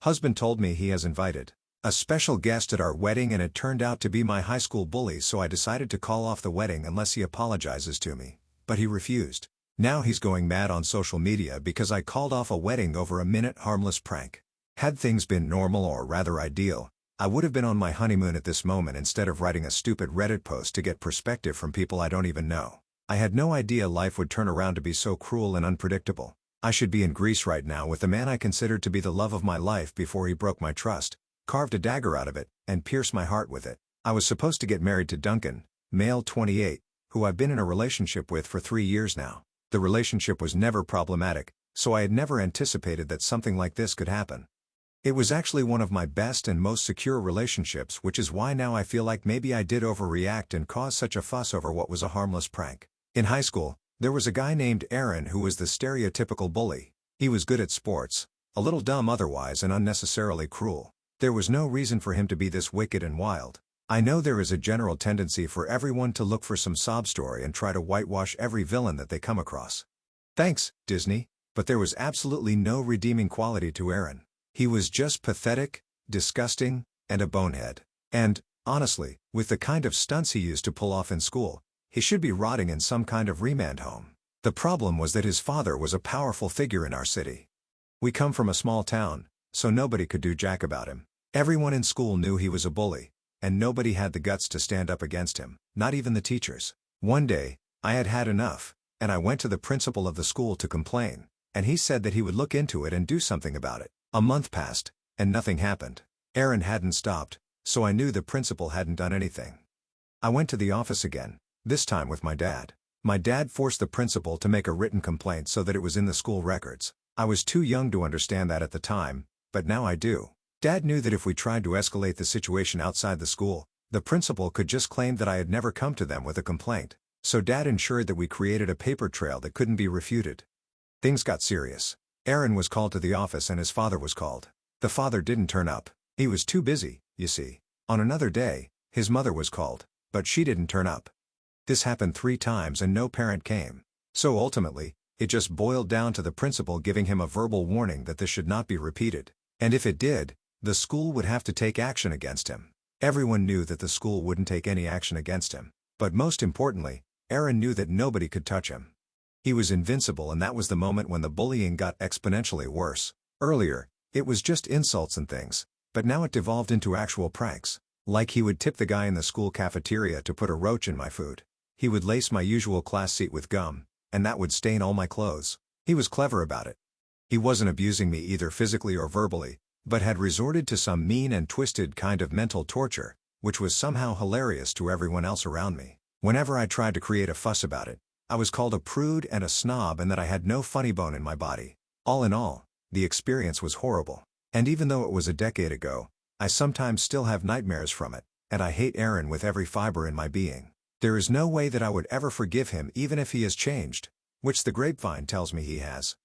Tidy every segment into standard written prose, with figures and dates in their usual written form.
Husband told me he has invited a special guest at our wedding and it turned out to be my high school bully, so I decided to call off the wedding unless he apologizes to me. But he refused. Now he's going mad on social media because I called off a wedding over a minute harmless prank. Had things been normal, or rather ideal, I would have been on my honeymoon at this moment instead of writing a stupid Reddit post to get perspective from people I don't even know. I had no idea life would turn around to be so cruel and unpredictable. I should be in Greece right now with the man I considered to be the love of my life before he broke my trust, carved a dagger out of it, and pierced my heart with it. I was supposed to get married to Duncan, male 28, who I've been in a relationship with for 3 years now. The relationship was never problematic, so I had never anticipated that something like this could happen. It was actually one of my best and most secure relationships, which is why now I feel like maybe I did overreact and cause such a fuss over what was a harmless prank. In high school, there was a guy named Aaron who was the stereotypical bully. He was good at sports, a little dumb otherwise, and unnecessarily cruel. There was no reason for him to be this wicked and wild. I know there is a general tendency for everyone to look for some sob story and try to whitewash every villain that they come across. Thanks, Disney, but there was absolutely no redeeming quality to Aaron. He was just pathetic, disgusting, and a bonehead. And, honestly, with the kind of stunts he used to pull off in school, he should be rotting in some kind of remand home. The problem was that his father was a powerful figure in our city. We come from a small town, so nobody could do jack about him. Everyone in school knew he was a bully, and nobody had the guts to stand up against him, not even the teachers. One day, I had had enough, and I went to the principal of the school to complain, and he said that he would look into it and do something about it. A month passed, and nothing happened. Aaron hadn't stopped, so I knew the principal hadn't done anything. I went to the office again, this time with my dad. My dad forced the principal to make a written complaint so that it was in the school records. I was too young to understand that at the time, but now I do. Dad knew that if we tried to escalate the situation outside the school, the principal could just claim that I had never come to them with a complaint. So Dad ensured that we created a paper trail that couldn't be refuted. Things got serious. Aaron was called to the office and his father was called. The father didn't turn up. He was too busy, you see. On another day, his mother was called, but she didn't turn up. This happened 3 times and no parent came. So ultimately, it just boiled down to the principal giving him a verbal warning that this should not be repeated. And if it did, the school would have to take action against him. Everyone knew that the school wouldn't take any action against him. But most importantly, Aaron knew that nobody could touch him. He was invincible, and that was the moment when the bullying got exponentially worse. Earlier, it was just insults and things, but now it devolved into actual pranks. Like he would tip the guy in the school cafeteria to put a roach in my food. He would lace my usual class seat with gum, and that would stain all my clothes. He was clever about it. He wasn't abusing me either physically or verbally, but had resorted to some mean and twisted kind of mental torture, which was somehow hilarious to everyone else around me. Whenever I tried to create a fuss about it, I was called a prude and a snob and that I had no funny bone in my body. All in all, the experience was horrible. And even though it was a decade ago, I sometimes still have nightmares from it, and I hate Aaron with every fiber in my being. There is no way that I would ever forgive him even if he has changed, which the grapevine tells me he has.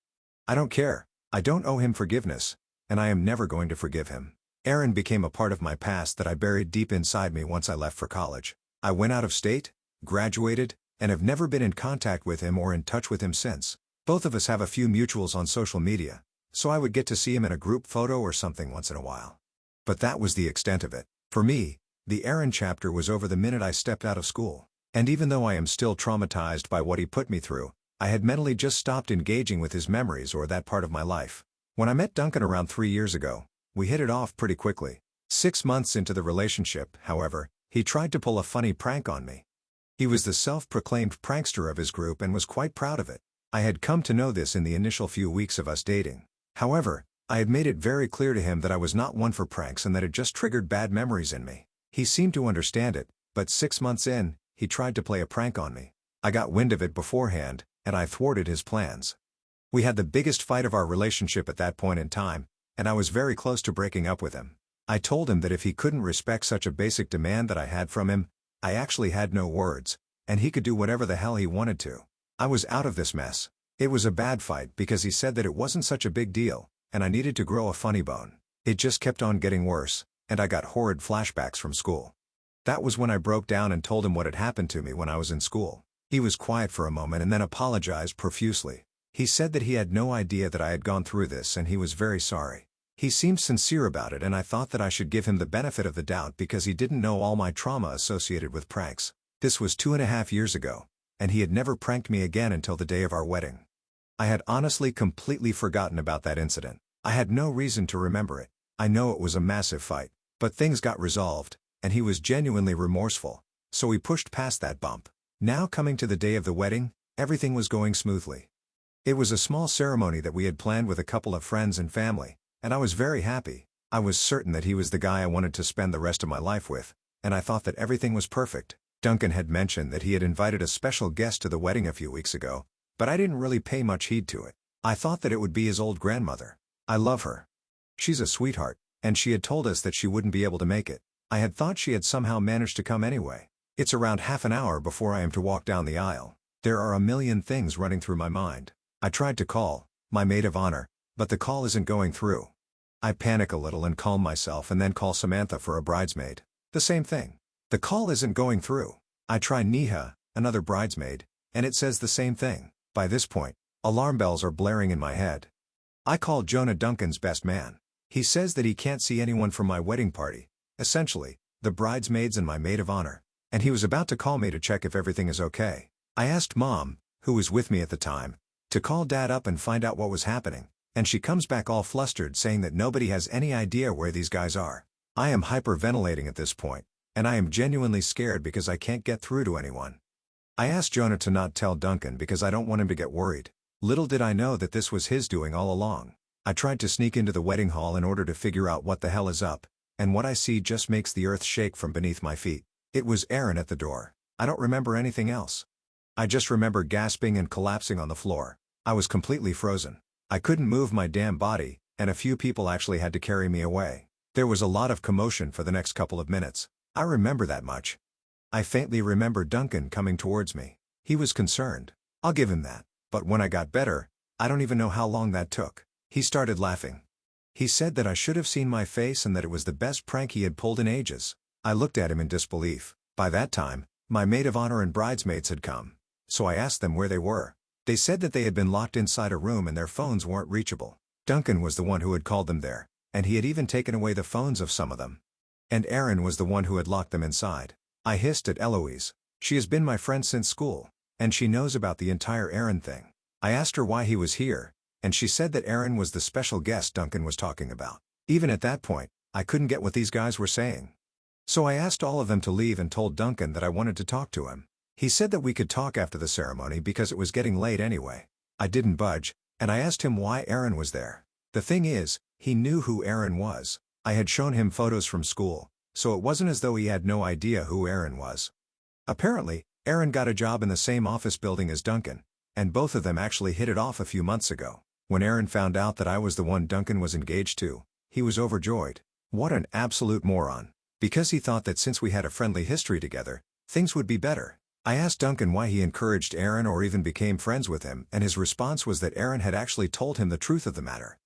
I don't care. I don't owe him forgiveness, and I am never going to forgive him. Aaron became a part of my past that I buried deep inside me once I left for college. I went out of state, graduated, and have never been in contact with him or in touch with him since. Both of us have a few mutuals on social media, so I would get to see him in a group photo or something once in a while. But that was the extent of it. For me, the Aaron chapter was over the minute I stepped out of school. And even though I am still traumatized by what he put me through, I had mentally just stopped engaging with his memories or that part of my life. When I met Duncan around 3 years ago, we hit it off pretty quickly. 6 months into the relationship, however, he tried to pull a funny prank on me. He was the self-proclaimed prankster of his group and was quite proud of it. I had come to know this in the initial few weeks of us dating. However, I had made it very clear to him that I was not one for pranks and that it just triggered bad memories in me. He seemed to understand it, but 6 months in, he tried to play a prank on me. I got wind of it beforehand, and I thwarted his plans. We had the biggest fight of our relationship at that point in time, and I was very close to breaking up with him. I told him that if he couldn't respect such a basic demand that I had from him, I actually had no words, and he could do whatever the hell he wanted to. I was out of this mess. It was a bad fight because he said that it wasn't such a big deal, and I needed to grow a funny bone. It just kept on getting worse, and I got horrid flashbacks from school. That was when I broke down and told him what had happened to me when I was in school. He was quiet for a moment and then apologized profusely. He said that he had no idea that I had gone through this and he was very sorry. He seemed sincere about it and I thought that I should give him the benefit of the doubt because he didn't know all my trauma associated with pranks. This was 2.5 years ago, and he had never pranked me again until the day of our wedding. I had honestly completely forgotten about that incident. I had no reason to remember it. I know it was a massive fight, but things got resolved, and he was genuinely remorseful, so we pushed past that bump. Now coming to the day of the wedding, everything was going smoothly. It was a small ceremony that we had planned with a couple of friends and family, and I was very happy. I was certain that he was the guy I wanted to spend the rest of my life with, and I thought that everything was perfect. Duncan had mentioned that he had invited a special guest to the wedding a few weeks ago, but I didn't really pay much heed to it. I thought that it would be his old grandmother. I love her. She's a sweetheart, and she had told us that she wouldn't be able to make it. I had thought she had somehow managed to come anyway. It's around half an hour before I am to walk down the aisle. There are a million things running through my mind. I tried to call my maid of honor, but the call isn't going through. I panic a little and calm myself and then call Samantha for a bridesmaid. The same thing. The call isn't going through. I try Neha, another bridesmaid, and it says the same thing. By this point, alarm bells are blaring in my head. I call Jonah, Duncan's best man. He says that he can't see anyone from my wedding party, essentially, the bridesmaids and my maid of honor, and he was about to call me to check if everything is okay. I asked Mom, who was with me at the time, to call Dad up and find out what was happening, and she comes back all flustered saying that nobody has any idea where these guys are. I am hyperventilating at this point, and I am genuinely scared because I can't get through to anyone. I asked Jonah to not tell Duncan because I don't want him to get worried. Little did I know that this was his doing all along. I tried to sneak into the wedding hall in order to figure out what the hell is up, and what I see just makes the earth shake from beneath my feet. It was Aaron at the door. I don't remember anything else. I just remember gasping and collapsing on the floor. I was completely frozen. I couldn't move my damn body, and a few people actually had to carry me away. There was a lot of commotion for the next couple of minutes. I remember that much. I faintly remember Duncan coming towards me. He was concerned. I'll give him that. But when I got better, I don't even know how long that took. He started laughing. He said that I should have seen my face and that it was the best prank he had pulled in ages. I looked at him in disbelief. By that time, my maid of honor and bridesmaids had come. So I asked them where they were. They said that they had been locked inside a room and their phones weren't reachable. Duncan was the one who had called them there, and he had even taken away the phones of some of them. And Aaron was the one who had locked them inside. I hissed at Eloise. She has been my friend since school, and she knows about the entire Aaron thing. I asked her why he was here, and she said that Aaron was the special guest Duncan was talking about. Even at that point, I couldn't get what these guys were saying. So I asked all of them to leave and told Duncan that I wanted to talk to him. He said that we could talk after the ceremony because it was getting late anyway. I didn't budge, and I asked him why Aaron was there. The thing is, he knew who Aaron was. I had shown him photos from school, so it wasn't as though he had no idea who Aaron was. Apparently, Aaron got a job in the same office building as Duncan, and both of them actually hit it off a few months ago. When Aaron found out that I was the one Duncan was engaged to, he was overjoyed. What an absolute moron. Because he thought that since we had a friendly history together, things would be better. I asked Duncan why he encouraged Aaron or even became friends with him, and his response was that Aaron had actually told him the truth of the matter.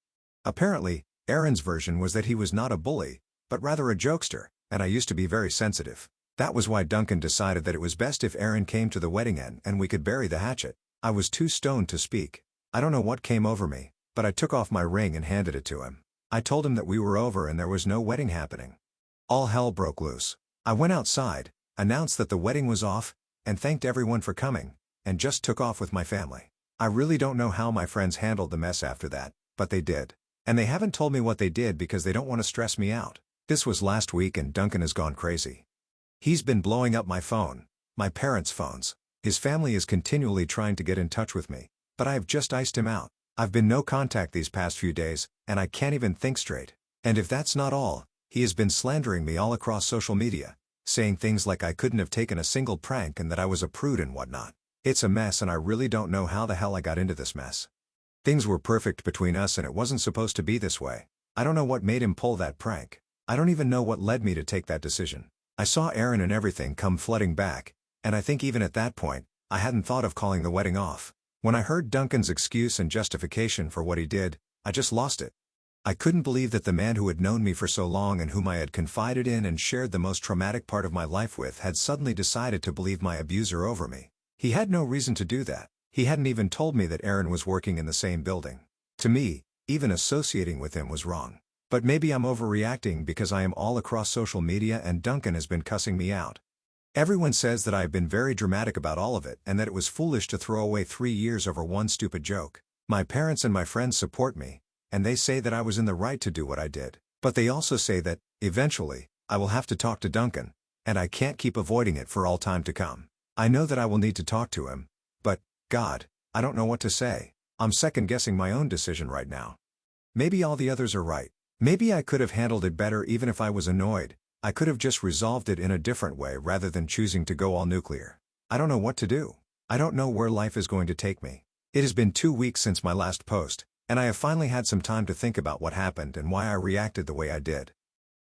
Apparently, Aaron's version was that he was not a bully, but rather a jokester, and I used to be very sensitive. That was why Duncan decided that it was best if Aaron came to the wedding and we could bury the hatchet. I was too stoned to speak. I don't know what came over me, but I took off my ring and handed it to him. I told him that we were over and there was no wedding happening. All hell broke loose. I went outside, announced that the wedding was off, and thanked everyone for coming, and just took off with my family. I really don't know how my friends handled the mess after that, but they did. And they haven't told me what they did because they don't want to stress me out. This was last week and Duncan has gone crazy. He's been blowing up my phone, my parents' phones. His family is continually trying to get in touch with me, but I have just iced him out. I've been no contact these past few days, and I can't even think straight. And if that's not all, he has been slandering me all across social media, saying things like I couldn't have taken a single prank and that I was a prude and whatnot. It's a mess and I really don't know how the hell I got into this mess. Things were perfect between us and it wasn't supposed to be this way. I don't know what made him pull that prank. I don't even know what led me to take that decision. I saw Aaron and everything come flooding back, and I think even at that point, I hadn't thought of calling the wedding off. When I heard Duncan's excuse and justification for what he did, I just lost it. I couldn't believe that the man who had known me for so long and whom I had confided in and shared the most traumatic part of my life with had suddenly decided to believe my abuser over me. He had no reason to do that. He hadn't even told me that Aaron was working in the same building. To me, even associating with him was wrong. But maybe I'm overreacting because I am all across social media and Duncan has been cussing me out. Everyone says that I have been very dramatic about all of it and that it was foolish to throw away 3 years over one stupid joke. My parents and my friends support me, and they say that I was in the right to do what I did. But they also say that, eventually, I will have to talk to Duncan, and I can't keep avoiding it for all time to come. I know that I will need to talk to him, but, God, I don't know what to say. I'm second-guessing my own decision right now. Maybe all the others are right. Maybe I could have handled it better even if I was annoyed. I could have just resolved it in a different way rather than choosing to go all nuclear. I don't know what to do. I don't know where life is going to take me. It has been 2 weeks since my last post, and I have finally had some time to think about what happened and why I reacted the way I did.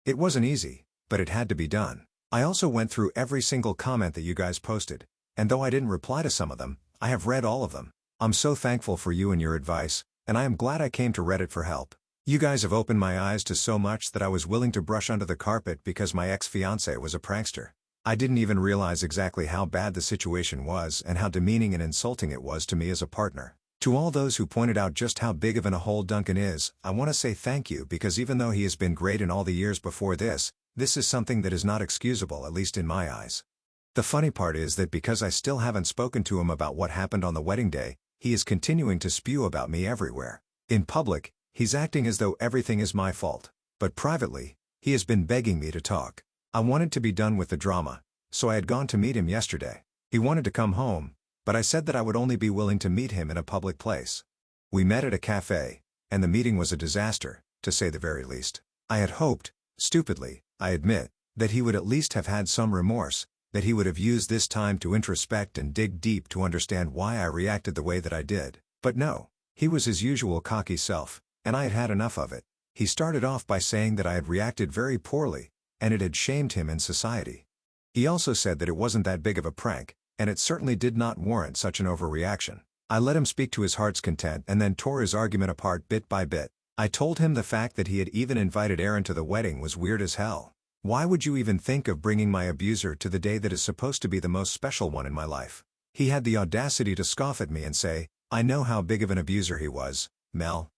It wasn't easy, but it had to be done. I also went through every single comment that you guys posted, and though I didn't reply to some of them, I have read all of them. I'm so thankful for you and your advice, and I am glad I came to Reddit for help. You guys have opened my eyes to so much that I was willing to brush under the carpet because my ex-fiancé was a prankster. I didn't even realize exactly how bad the situation was and how demeaning and insulting it was to me as a partner. To all those who pointed out just how big of an a-hole Duncan is, I want to say thank you because even though he has been great in all the years before this is something that is not excusable, at least in my eyes. The funny part is that because I still haven't spoken to him about what happened on the wedding day, he is continuing to spew about me everywhere. In public, he's acting as though everything is my fault. But privately, he has been begging me to talk. I wanted to be done with the drama, so I had gone to meet him yesterday. He wanted to come home, but I said that I would only be willing to meet him in a public place. We met at a cafe, and the meeting was a disaster, to say the very least. I had hoped, stupidly, I admit, that he would at least have had some remorse, that he would have used this time to introspect and dig deep to understand why I reacted the way that I did. But no, he was his usual cocky self, and I had had enough of it. He started off by saying that I had reacted very poorly, and it had shamed him in society. He also said that it wasn't that big of a prank, and it certainly did not warrant such an overreaction. I let him speak to his heart's content and then tore his argument apart bit by bit. I told him the fact that he had even invited Aaron to the wedding was weird as hell. Why would you even think of bringing my abuser to the day that is supposed to be the most special one in my life? He had the audacity to scoff at me and say, I know how big of an abuser he was, Mel.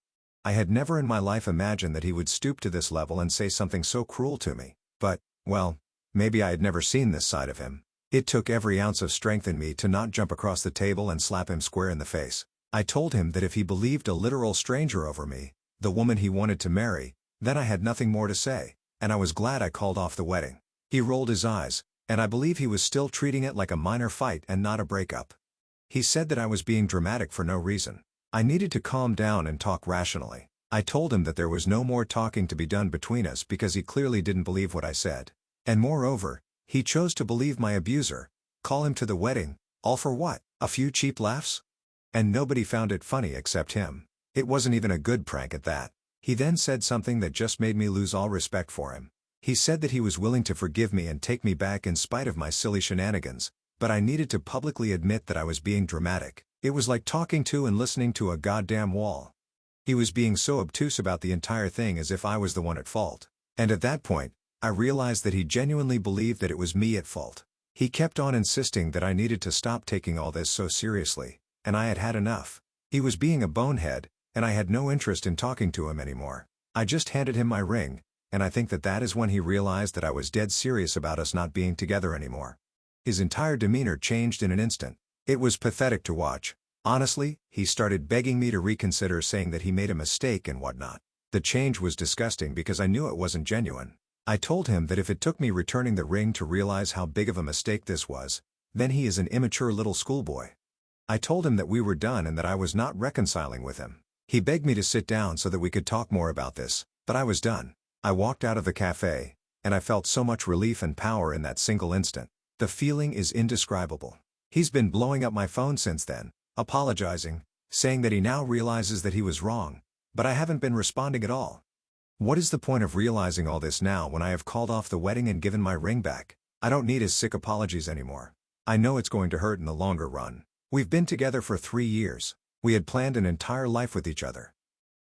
I had never in my life imagined that he would stoop to this level and say something so cruel to me. But, well, maybe I had never seen this side of him. It took every ounce of strength in me to not jump across the table and slap him square in the face. I told him that if he believed a literal stranger over me, the woman he wanted to marry, then I had nothing more to say, and I was glad I called off the wedding. He rolled his eyes, and I believe he was still treating it like a minor fight and not a breakup. He said that I was being dramatic for no reason. I needed to calm down and talk rationally. I told him that there was no more talking to be done between us because he clearly didn't believe what I said. And moreover, he chose to believe my abuser, call him to the wedding, all for what? A few cheap laughs? And nobody found it funny except him. It wasn't even a good prank at that. He then said something that just made me lose all respect for him. He said that he was willing to forgive me and take me back in spite of my silly shenanigans, but I needed to publicly admit that I was being dramatic. It was like talking to and listening to a goddamn wall. He was being so obtuse about the entire thing as if I was the one at fault. And at that point, I realized that he genuinely believed that it was me at fault. He kept on insisting that I needed to stop taking all this so seriously, and I had had enough. He was being a bonehead, and I had no interest in talking to him anymore. I just handed him my ring, and I think that that is when he realized that I was dead serious about us not being together anymore. His entire demeanor changed in an instant. It was pathetic to watch. Honestly, he started begging me to reconsider, saying that he made a mistake and whatnot. The change was disgusting because I knew it wasn't genuine. I told him that if it took me returning the ring to realize how big of a mistake this was, then he is an immature little schoolboy. I told him that we were done and that I was not reconciling with him. He begged me to sit down so that we could talk more about this, but I was done. I walked out of the cafe, and I felt so much relief and power in that single instant. The feeling is indescribable. He's been blowing up my phone since then, apologizing, saying that he now realizes that he was wrong, but I haven't been responding at all. What is the point of realizing all this now when I have called off the wedding and given my ring back? I don't need his sick apologies anymore. I know it's going to hurt in the longer run. We've been together for 3 years. We had planned an entire life with each other.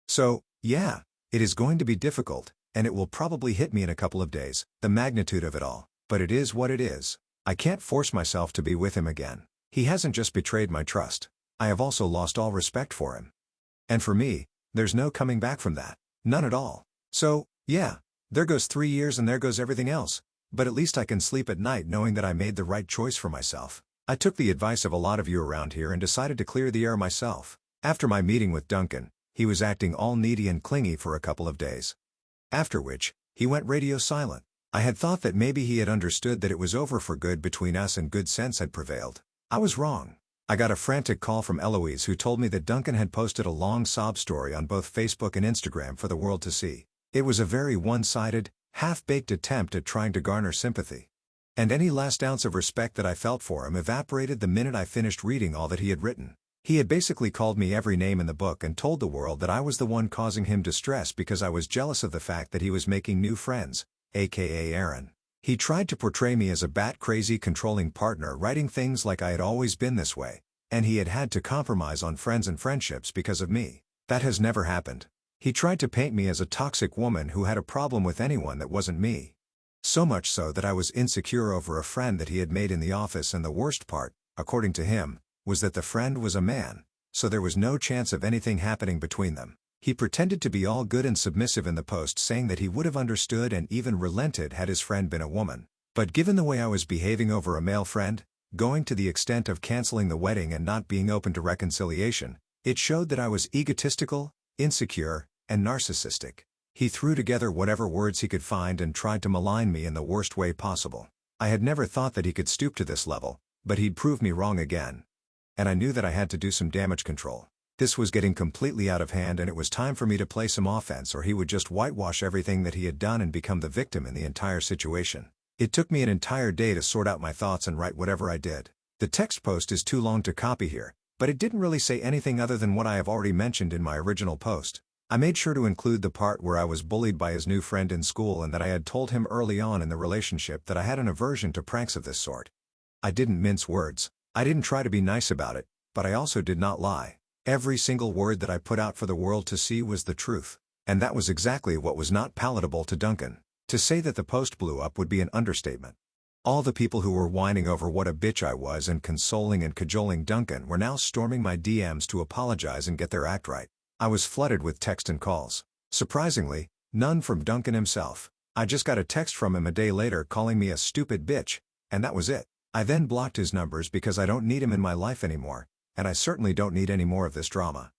So, yeah, it is going to be difficult, and it will probably hit me in a couple of days, the magnitude of it all. But it is what it is. I can't force myself to be with him again. He hasn't just betrayed my trust. I have also lost all respect for him. And for me, there's no coming back from that. None at all. So, Yeah, there goes 3 years and there goes everything else. But at least I can sleep at night knowing that I made the right choice for myself. I took the advice of a lot of you around here and decided to clear the air myself. After my meeting with Duncan, he was acting all needy and clingy for a couple of days. After which, he went radio silent. I had thought that maybe he had understood that it was over for good between us and good sense had prevailed. I was wrong. I got a frantic call from Eloise who told me that Duncan had posted a long sob story on both Facebook and Instagram for the world to see. It was a very one-sided, half-baked attempt at trying to garner sympathy. And any last ounce of respect that I felt for him evaporated the minute I finished reading all that he had written. He had basically called me every name in the book and told the world that I was the one causing him distress because I was jealous of the fact that he was making new friends, aka Aaron. He tried to portray me as a bat-crazy controlling partner, writing things like I had always been this way, and he had had to compromise on friends and friendships because of me. That has never happened. He tried to paint me as a toxic woman who had a problem with anyone that wasn't me. So much so that I was insecure over a friend that he had made in the office, and the worst part, according to him, was that the friend was a man, so there was no chance of anything happening between them. He pretended to be all good and submissive in the post, saying that he would have understood and even relented had his friend been a woman. But given the way I was behaving over a male friend, going to the extent of canceling the wedding and not being open to reconciliation, it showed that I was egotistical, insecure, and narcissistic. He threw together whatever words he could find and tried to malign me in the worst way possible. I had never thought that he could stoop to this level, but he'd prove me wrong again. And I knew that I had to do some damage control. This was getting completely out of hand, and it was time for me to play some offense, or he would just whitewash everything that he had done and become the victim in the entire situation. It took me an entire day to sort out my thoughts and write whatever I did. The text post is too long to copy here, but it didn't really say anything other than what I have already mentioned in my original post. I made sure to include the part where I was bullied by his new friend in school and that I had told him early on in the relationship that I had an aversion to pranks of this sort. I didn't mince words. I didn't try to be nice about it, but I also did not lie. Every single word that I put out for the world to see was the truth. And that was exactly what was not palatable to Duncan. To say that the post blew up would be an understatement. All the people who were whining over what a bitch I was and consoling and cajoling Duncan were now storming my DMs to apologize and get their act right. I was flooded with text and calls. Surprisingly, none from Duncan himself. I just got a text from him a day later calling me a stupid bitch, and that was it. I then blocked his numbers because I don't need him in my life anymore, and I certainly don't need any more of this drama.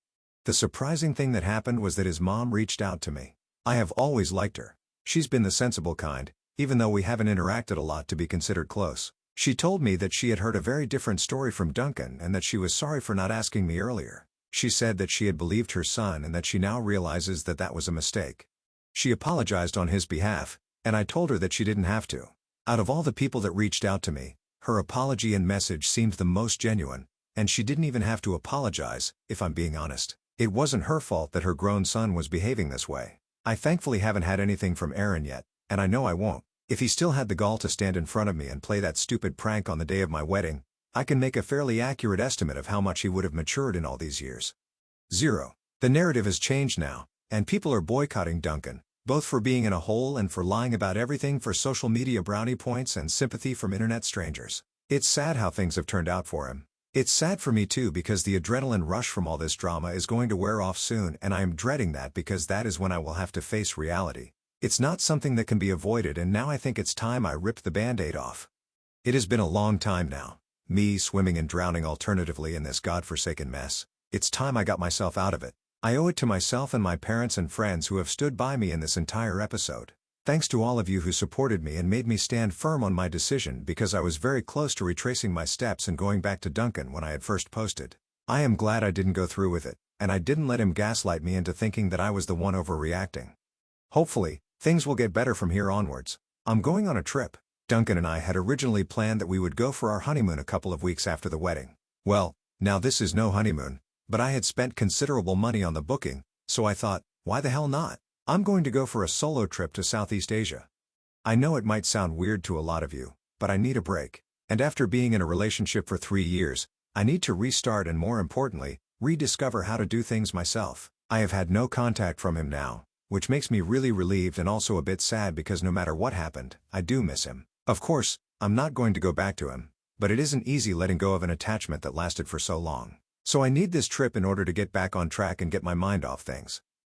The surprising thing that happened was that his mom reached out to me. I have always liked her. She's been the sensible kind, even though we haven't interacted a lot to be considered close. She told me that she had heard a very different story from Duncan and that she was sorry for not asking me earlier. She said that she had believed her son and that she now realizes that that was a mistake. She apologized on his behalf, and I told her that she didn't have to. Out of all the people that reached out to me, her apology and message seemed the most genuine, and she didn't even have to apologize, if I'm being honest. It wasn't her fault that her grown son was behaving this way. I thankfully haven't had anything from Aaron yet, and I know I won't. If he still had the gall to stand in front of me and play that stupid prank on the day of my wedding, I can make a fairly accurate estimate of how much he would have matured in all these years. 0. The narrative has changed now, and people are boycotting Duncan, both for being in a hole and for lying about everything for social media brownie points and sympathy from internet strangers. It's sad how things have turned out for him. It's sad for me too, because the adrenaline rush from all this drama is going to wear off soon, and I am dreading that because that is when I will have to face reality. It's not something that can be avoided, and now I think it's time I ripped the band-aid off. It has been a long time now. Me swimming and drowning alternatively in this godforsaken mess. It's time I got myself out of it. I owe it to myself and my parents and friends who have stood by me in this entire episode. Thanks to all of you who supported me and made me stand firm on my decision, because I was very close to retracing my steps and going back to Duncan when I had first posted. I am glad I didn't go through with it, and I didn't let him gaslight me into thinking that I was the one overreacting. Hopefully, things will get better from here onwards. I'm going on a trip. Duncan and I had originally planned that we would go for our honeymoon a couple of weeks after the wedding. Well, now this is no honeymoon, but I had spent considerable money on the booking, so I thought, why the hell not? I'm going to go for a solo trip to Southeast Asia. I know it might sound weird to a lot of you, but I need a break. And after being in a relationship for 3 years, I need to restart and, more importantly, rediscover how to do things myself. I have had no contact from him now, which makes me really relieved and also a bit sad, because no matter what happened, I do miss him. Of course, I'm not going to go back to him, but it isn't easy letting go of an attachment that lasted for so long. So I need this trip in order to get back on track and get my mind off things.